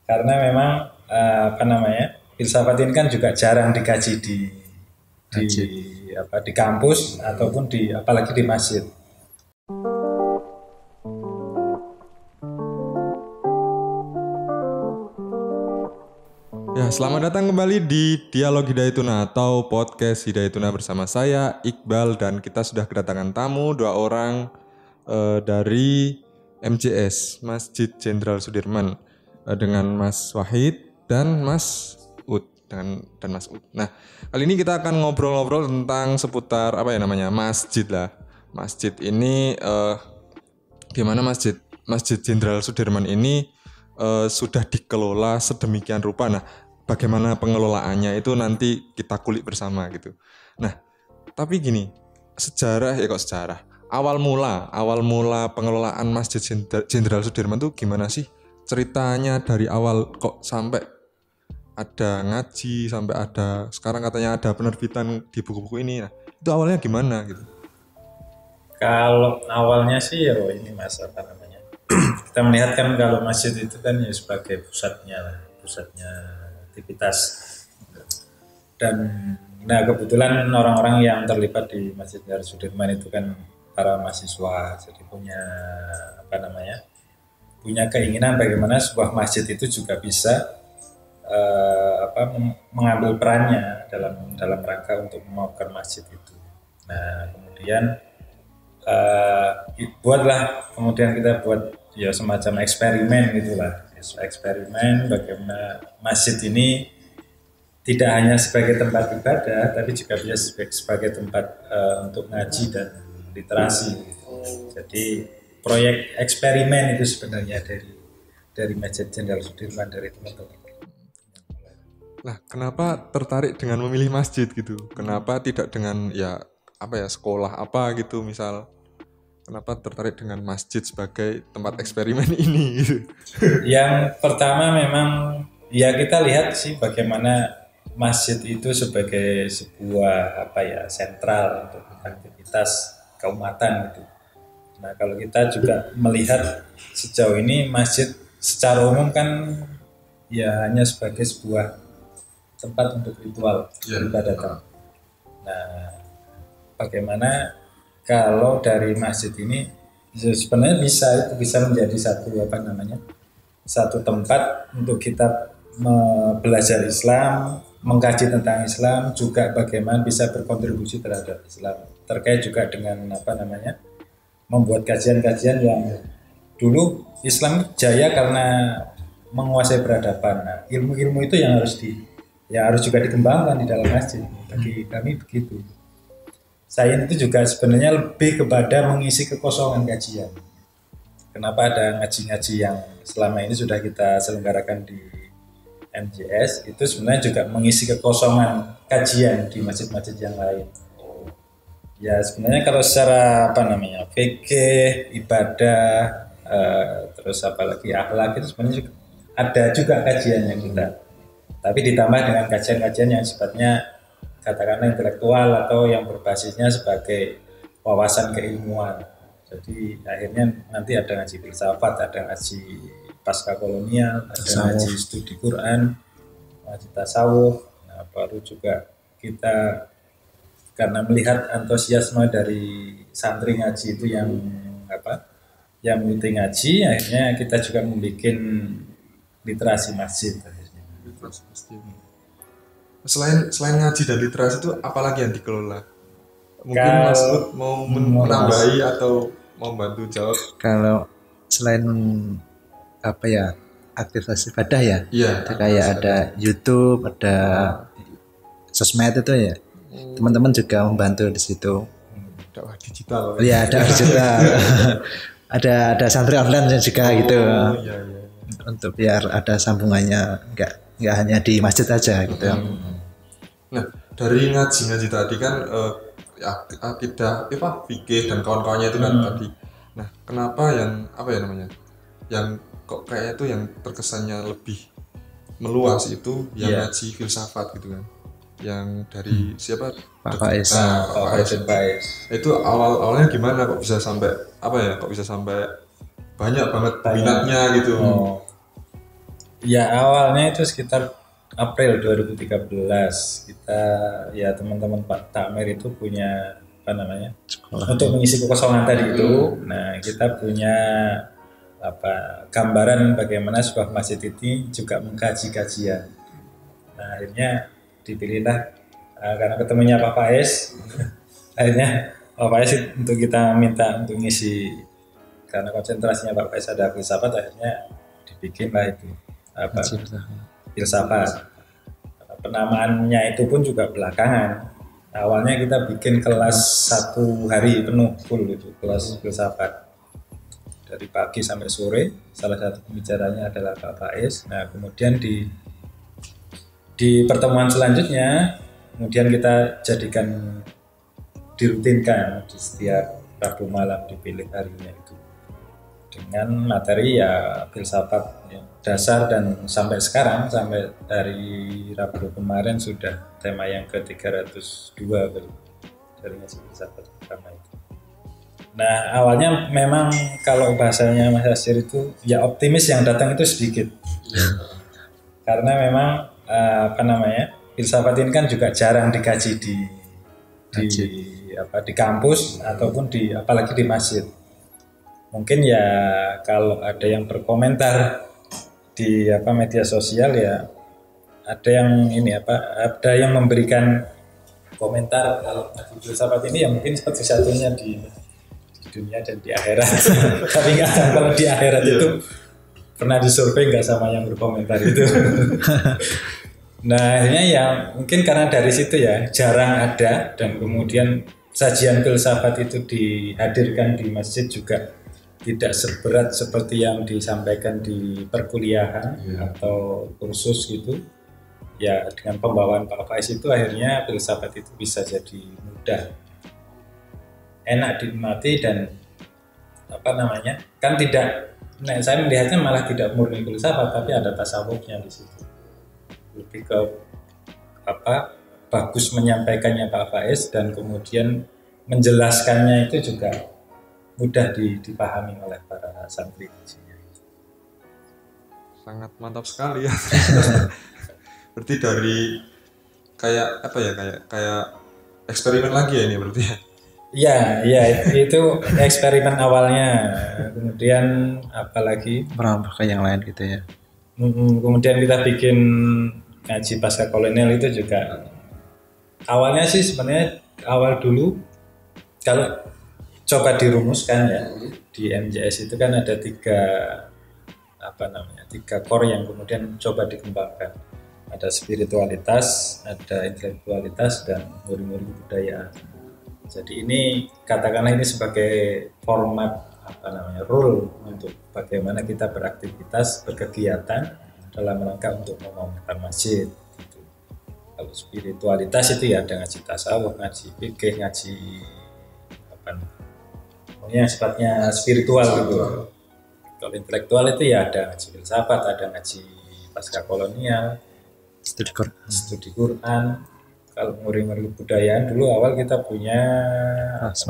Karena memang filsafat ini kan juga jarang dikaji di kampus ataupun apalagi di masjid. Ya, selamat datang kembali di Dialog Hidayatuna atau podcast Hidayatuna bersama saya Iqbal, dan kita sudah kedatangan tamu 2 orang dari MJS Masjid Jenderal Sudirman dengan Mas Wahid dan Mas Ud dan Mas Ud. Nah, kali ini kita akan ngobrol-ngobrol tentang seputar masjid lah. Masjid ini gimana Masjid Jenderal Sudirman ini sudah dikelola sedemikian rupa. Nah, bagaimana pengelolaannya itu nanti kita kulik bersama gitu. Nah, tapi gini, sejarah. Awal mula pengelolaan Masjid Jenderal Sudirman itu gimana sih? Ceritanya dari awal kok sampai ada ngaji, sampai ada sekarang katanya ada penerbitan di buku-buku ini. Nah, itu awalnya gimana gitu? Kalau awalnya sih ini Mas kita melihat kan kalau masjid itu kan ya sebagai pusatnya aktivitas, dan kebetulan orang-orang yang terlibat di Masjid Jenderal Sudirman itu kan para mahasiswa, jadi punya keinginan bagaimana sebuah masjid itu juga bisa mengambil perannya dalam rangka untuk memaukan masjid itu. Nah, kemudian kemudian kita buat ya semacam eksperimen gitulah. Eksperimen bagaimana masjid ini tidak hanya sebagai tempat ibadah, tapi juga bisa sebagai tempat untuk ngaji dan literasi. Jadi proyek eksperimen itu sebenarnya dari Masjid Jenderal Sudirman, dari teman-teman. Nah, kenapa tertarik dengan memilih masjid gitu? Kenapa tidak dengan sekolah apa gitu misal? Kenapa tertarik dengan masjid sebagai tempat eksperimen ini gitu? Yang pertama memang ya kita lihat sih bagaimana masjid itu sebagai sebuah sentral untuk aktivitas keumatan gitu. Nah, kalau kita juga melihat sejauh ini masjid secara umum kan ya hanya sebagai sebuah tempat untuk ritual peribadatan. Nah, bagaimana kalau dari masjid ini sebenarnya bisa menjadi satu tempat untuk kita belajar Islam, mengkaji tentang Islam, juga bagaimana bisa berkontribusi terhadap Islam, terkait juga dengan membuat kajian-kajian yang dulu Islam jaya karena menguasai peradaban. Nah, ilmu-ilmu itu yang harus juga dikembangkan di dalam masjid. Bagi kami begitu. Saya itu juga sebenarnya lebih kepada mengisi kekosongan kajian. Kenapa ada ngaji-ngaji yang selama ini sudah kita selenggarakan di MJS, itu sebenarnya juga mengisi kekosongan kajian di masjid-masjid yang lain. Ya sebenarnya kalau secara fikih, ibadah, terus apalagi akhlak itu sebenarnya ada juga kajiannya kita. Tapi ditambah dengan kajian-kajian yang sifatnya katakanlah intelektual atau yang berbasisnya sebagai wawasan keilmuan. Jadi akhirnya nanti ada ngaji filsafat, ada ngaji pasca kolonial, ada ngaji studi Quran, ngaji tasawuf. Nah, baru juga kita karena melihat antusiasme dari santri ngaji itu yang mengikuti ngaji, akhirnya kita juga membuat literasi masjid. Selain ngaji dan literasi itu apalagi yang dikelola? Mungkin Mas Ud mau menambahi atau mau bantu jawab? Kalau selain aktivitas ibadah ya, kayak ada YouTube, ada sosmed itu ya, teman-teman juga membantu di situ. Dakwah digital. Iya, dakwah digital. ada santri online juga gitu. Iya. Untuk biar ada sambungannya, nggak hanya di masjid aja gitu. Nah, dari ngaji tadi kan akidah, fikih dan kawan-kawannya itu kan tadi. Nah, kenapa yang kok kayaknya itu yang terkesannya lebih meluas itu yang ngaji filsafat gitu kan? Yang dari siapa? Pak Faiz. Itu awalnya gimana kok bisa sampai banyak banget minatnya gitu? Ya awalnya itu sekitar April 2013 kita ya teman-teman Pak Takmir itu punya apa namanya untuk mengisi kekosongan tadi itu. Nah kita punya apa gambaran bagaimana sebuah masjid ini juga mengkaji kajian. Nah akhirnya dipilihlah karena ketemunya Pak Faiz, akhirnya Pak Faiz untuk kita minta untuk ngisi karena konsentrasinya Pak Faiz ada filsafat, akhirnya dibikinlah itu apa filsafat. Penamaannya itu pun juga belakangan. Awalnya kita bikin kelas 1 hari penuh full itu kelas filsafat dari pagi sampai sore. Salah satu pembicaranya adalah Pak Faiz. Nah kemudian di pertemuan selanjutnya kemudian kita jadikan dirutinkan di setiap Rabu malam dipilih harinya itu dengan materi ya filsafat ya, dasar dan sampai sekarang sampai dari Rabu kemarin sudah tema yang ke-302 dari ngaji filsafat pertama itu. Nah awalnya memang kalau bahasanya Mas Asir itu ya optimis yang datang itu sedikit karena memang apa namanya filsafat ini kan juga jarang dikaji di kampus ataupun apalagi di masjid. Mungkin ya kalau ada yang berkomentar di media sosial ya ada yang ada yang memberikan komentar kalau filsafat ini ya mungkin satu-satunya di dunia dan di akhirat. Tapi nggak tahu kalau di akhirat itu pernah disurvei nggak sama yang berkomentar itu. Nah akhirnya ya mungkin karena dari situ ya jarang ada dan kemudian sajian filsafat itu dihadirkan di masjid juga tidak seberat seperti yang disampaikan di perkuliahan atau kursus gitu. Ya dengan pembawaan Pak Faiz itu akhirnya filsafat itu bisa jadi mudah, enak dinikmati dan kan tidak. Nah saya melihatnya malah tidak murni filsafat tapi ada tasawufnya di situ. Lebih ke bagus menyampaikannya Pak Faiz dan kemudian menjelaskannya itu juga mudah dipahami oleh para santri. Sangat mantap sekali ya. Berarti dari kayak eksperimen lagi ya ini berarti ya. Iya itu eksperimen awalnya. Kemudian apalagi merambah ke yang lain gitu ya. Kemudian kita bikin ngaji pasca kolonial itu juga awalnya sih sebenarnya awal dulu kalau coba dirumuskan ya di MJS itu kan ada tiga core yang kemudian coba dikembangkan. Ada spiritualitas, ada intelektualitas dan muri-muri budaya. Jadi ini katakanlah ini sebagai format rule untuk bagaimana kita beraktivitas, berkegiatan dalam rangka untuk membangun masjid. Gitu. Kalau spiritualitas itu ya ada ngaji tasawuf, ngaji fikih, ngaji yang sifatnya spiritual gitu. Kalau intelektual itu ya ada ngaji filsafat, ada ngaji pasca kolonial, studi Quran. Kalau muri-muri budayaan dulu awal kita punya kelas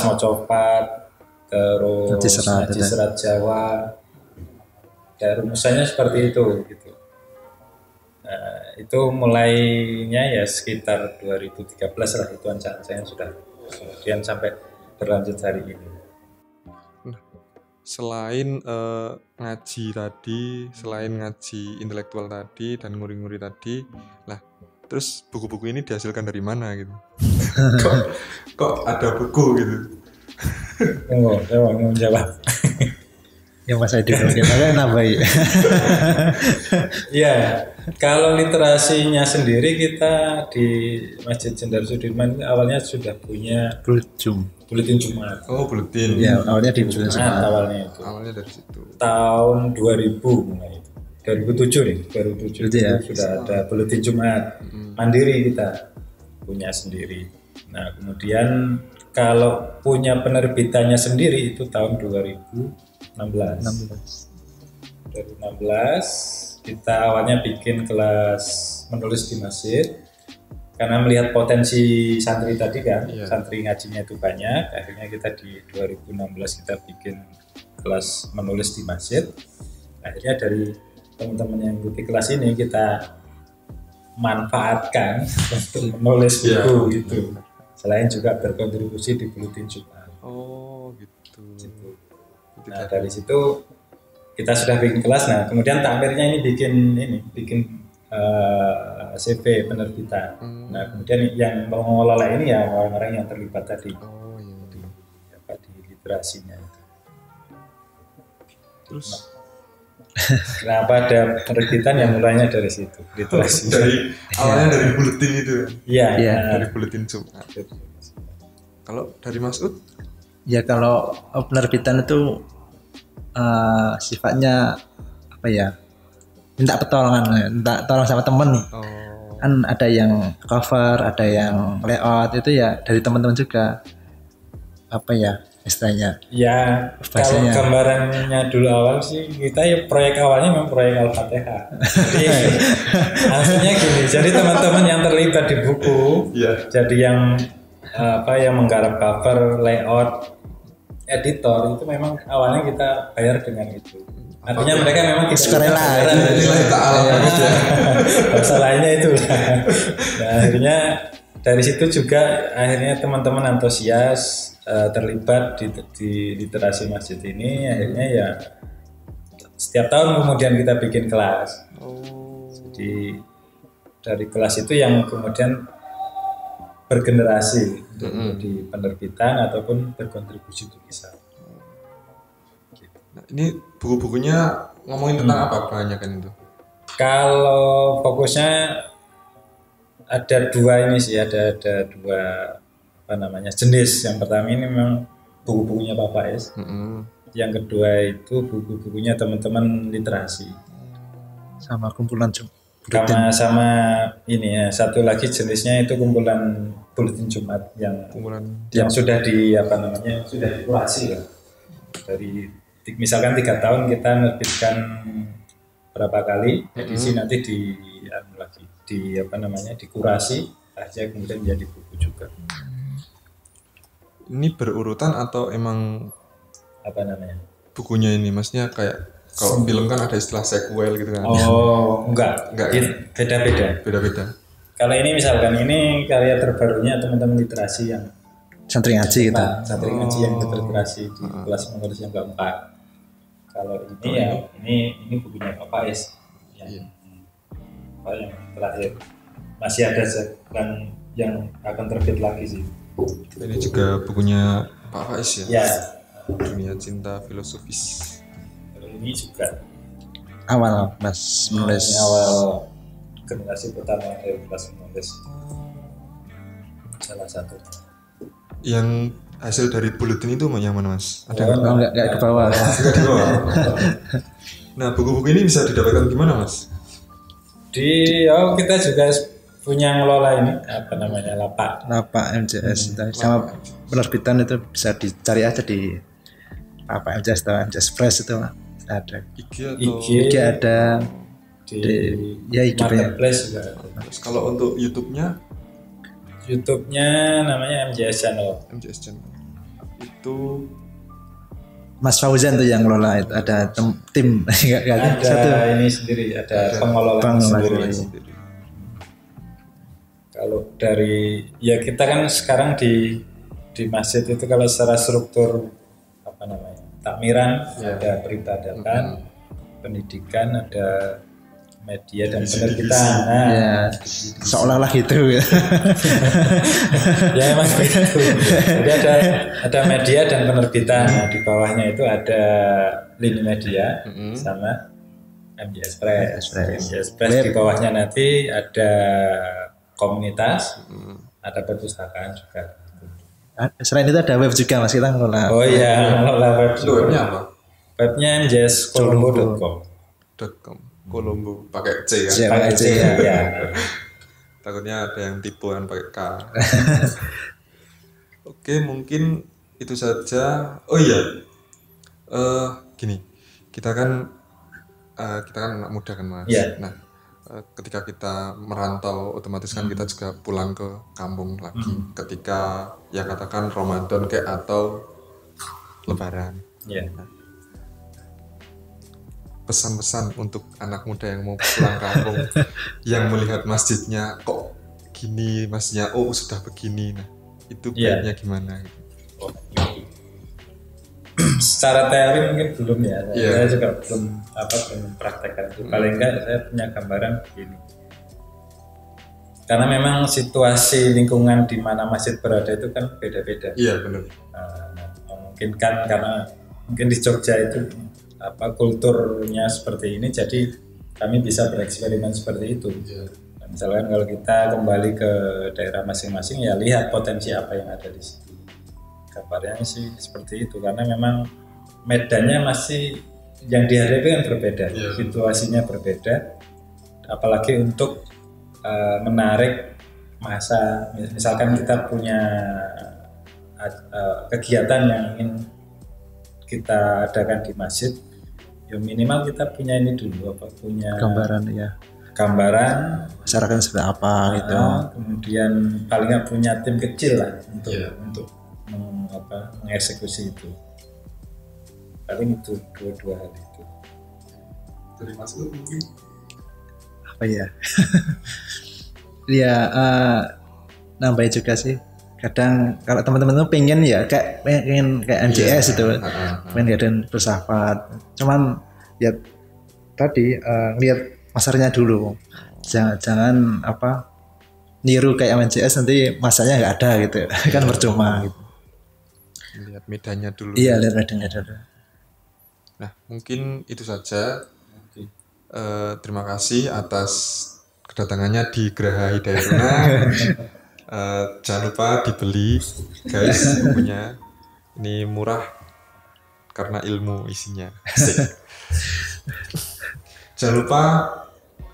mocopat, terus ngaji serat Jawa. Dan rumusannya seperti itu gitu. Nah, itu mulainya ya sekitar 2013 lah itu saya sudah kemudian sampai berlanjut hari ini. Nah, selain ngaji tadi, selain ngaji intelektual tadi dan nguri-nguri tadi, lah terus buku-buku ini dihasilkan dari mana gitu? kok ada buku gitu? Saya mau jawab. Yang Mas Adi mungkin nambahi. Ya, kalau literasinya sendiri kita di Masjid Jenderal Sudirman awalnya sudah punya Buletin Jumat. Oh, buletin. Ya, awalnya di Buletin Jumat. Awalnya dari situ. Tahun 2000 mulai itu. 2007 itu ya. Sudah ada Buletin Jumat. Mandiri kita punya sendiri. Nah, kemudian kalau punya penerbitannya sendiri itu tahun 2016 kita awalnya bikin kelas menulis di masjid karena melihat potensi santri tadi kan, santri ngajinya itu banyak, akhirnya kita di 2016 kita bikin kelas menulis di masjid. akhirnya dari teman-teman yang ikuti kelas ini kita manfaatkan untuk menulis buku gitu. Selain juga berkontribusi di Buletin Jumat. Oh gitu. Nah dari situ kita sudah bikin kelas. Nah kemudian takmirnya ini bikin CV penerbitan. Nah kemudian yang mengelola ini ya orang-orang yang terlibat tadi di literasinya. Terus kenapa ada penerbitan yang mulainya dari situ literasi. Awalnya dari buletin itu. Iya. Dari Buletin Jumat. Kalau dari Mas Ud? Ya kalau penerbitan itu sifatnya apa ya? Minta pertolongan, minta tolong sama temen. Kan ada yang cover, ada yang layout, itu ya dari teman-teman juga. Apa ya istilahnya? Ya kalau gambarannya dulu awal sih kita ya proyek awalnya memang proyek Al-Fatihah. Jadi maksudnya gini, jadi teman-teman yang terlibat di buku, jadi yang yang menggarap cover, layout, editor itu memang awalnya kita bayar dengan itu. Artinya mereka memang sukarela. Masalahnya itu. Nah, akhirnya dari situ juga akhirnya teman-teman antusias terlibat di literasi masjid ini. Akhirnya ya setiap tahun kemudian kita bikin kelas. Jadi dari kelas itu yang kemudian bergenerasi di penerbitan ataupun berkontribusi tulisan. Nah, ini buku-bukunya ngomongin tentang apa kebanyakan itu? Kalau fokusnya ada dua ini sih, ada dua jenis. Yang pertama ini memang buku-bukunya Pak Faiz. Yang kedua itu buku-bukunya teman-teman literasi. Sama kumpulan sama ini ya, satu lagi jenisnya itu kumpulan Buletin Jumat yang sudah sudah dikurasi ya. Dari misalkan 3 tahun kita menerbitkan berapa kali edisi, nanti dikurasi aja kemudian menjadi buku juga. Ini berurutan atau emang bukunya ini maksudnya kayak kalau film kan ada istilah sequel gitu kan? Oh, enggak. Beda-beda. Kalau ini misalkan ini karya terbarunya teman-teman literasi yang santri ngaji gitu. Santri ngaji yang berliterasi di kelas menulis yang keempat. Kalau ini ini bukunya Pak Faiz yang terakhir. Masih ada yang akan terbit lagi sih. Ini juga bukunya Pak Faiz ya? Ya. Dunia Cinta Filosofis. Ini juga awal Mas menulis. Awal generasi pertama dari kelas menulis. Salah satu. Yang hasil dari buletin itu yang mana Mas? Ada enggak ke bawah. Nah, buku-buku ini bisa didapatkan gimana Mas? Kita juga punya ngelola ini lapak MJS sama penerbitan itu bisa dicari aja di MJS atau MJS Press itu ada. IG ada di Marketplace juga. Terus kalau untuk YouTube-nya namanya MJS Channel. Itu Mas Fauzan tuh yang ngelola itu, ada tim ada satu ini sendiri, ada pengelola sendiri. Kalau dari kita kan sekarang di masjid itu kalau secara struktur takmiran, ada peribadatan, pendidikan, ada media dan penerbitan. Seolah-olah gitu ya. Ya emang begitu. Jadi ada media dan penerbitan. Nah, di bawahnya itu ada Lini Media sama MJS Press. Di bawahnya nanti ada komunitas, ada perpustakaan juga. Selain itu ada web juga Mas, kita ngelola. Oh iya, ngelola web juga. Webnya apa? Webnya mjskolombo.com. Kolombo pakai C ya? Pakai C ya. Takutnya ada yang tipuan pakai K. Oke, mungkin itu saja. Oh iya, gini, kita kan anak muda kan Mas. Nah, ketika kita merantau otomatis kan kita juga pulang ke kampung lagi ketika ya katakan Ramadan atau Lebaran. pesan-pesan untuk anak muda yang mau pulang kampung yang melihat masjidnya kok gini, masjidnya oh sudah begini, nah itu baiknya gimana gitu. Secara teori mungkin belum ya, Iya. saya juga belum mempraktekkan itu. Paling enggak saya punya gambaran begini. Karena memang situasi lingkungan di mana masjid berada itu kan beda-beda. Iya benar. Mungkin kan karena mungkin di Jogja itu kulturnya seperti ini, jadi kami bisa bereksperimen seperti itu. Nah, misalkan kalau kita kembali ke daerah masing-masing ya lihat potensi apa yang ada di situ. Kabarnya sih seperti itu karena memang medannya masih yang dihadapi kan berbeda, situasinya berbeda, apalagi untuk menarik masa. Misalkan kita punya kegiatan yang ingin kita adakan di masjid, ya minimal kita punya ini dulu punya gambaran masyarakat seperti apa gitu. Kemudian paling nggak punya tim kecil lah untuk mengeksekusi itu. Paling itu dua hal itu. Dari Mas Ut mungkin apa ya? Ya nambahin juga sih. Kadang kalau teman-teman tuh pengen kayak MJS itu, pengen bersahabat. Cuman ya tadi lihat masarnya dulu. Jangan niru kayak MJS nanti masanya nggak ada gitu, kan percuma gitu. Lihat medannya dulu. Iya, lihat medannya dulu. Nah mungkin itu saja. Terima kasih atas kedatangannya di Geraha Hidayatuna. Jangan lupa dibeli guys bukunya, ini murah karena ilmu isinya. Jangan lupa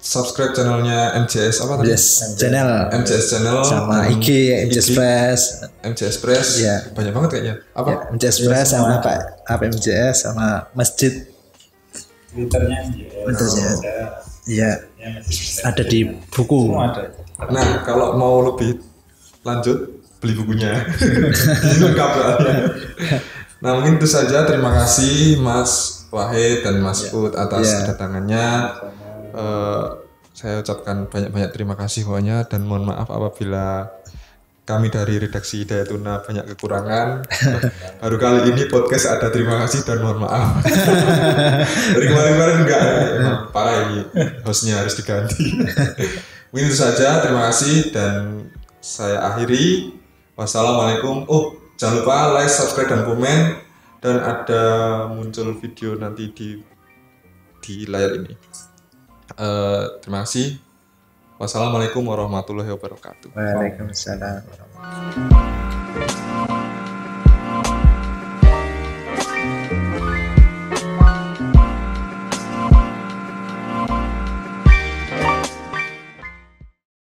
subscribe channelnya MJS apa tadi? MJS channel sama IG MJS Press. MJS Press ya. Banyak banget kayaknya apa? Ya, MJS Press sama apa MJS sama masjid Twitternya ya ada di buku. Nah kalau mau lebih lanjut beli bukunya. Lengkap soalnya. Nah mungkin itu saja. Terima kasih Mas Wahid dan Mas Ut atas kedatangannya. Saya ucapkan banyak-banyak terima kasih pokoknya, dan mohon maaf apabila kami dari redaksi Hidayatuna banyak kekurangan. Baru kali ini podcast ada terima kasih dan mohon maaf. Dari kemarin-kemarin enggak, emang parah ini hostnya harus diganti. Mungkin itu saja, terima kasih dan saya akhiri. Wassalamualaikum. Oh jangan lupa like, subscribe dan komen, dan ada muncul video nanti di layar ini. Terima kasih. Wassalamualaikum warahmatullahi wabarakatuh. Waalaikumsalam warahmatullahi wabarakatuh.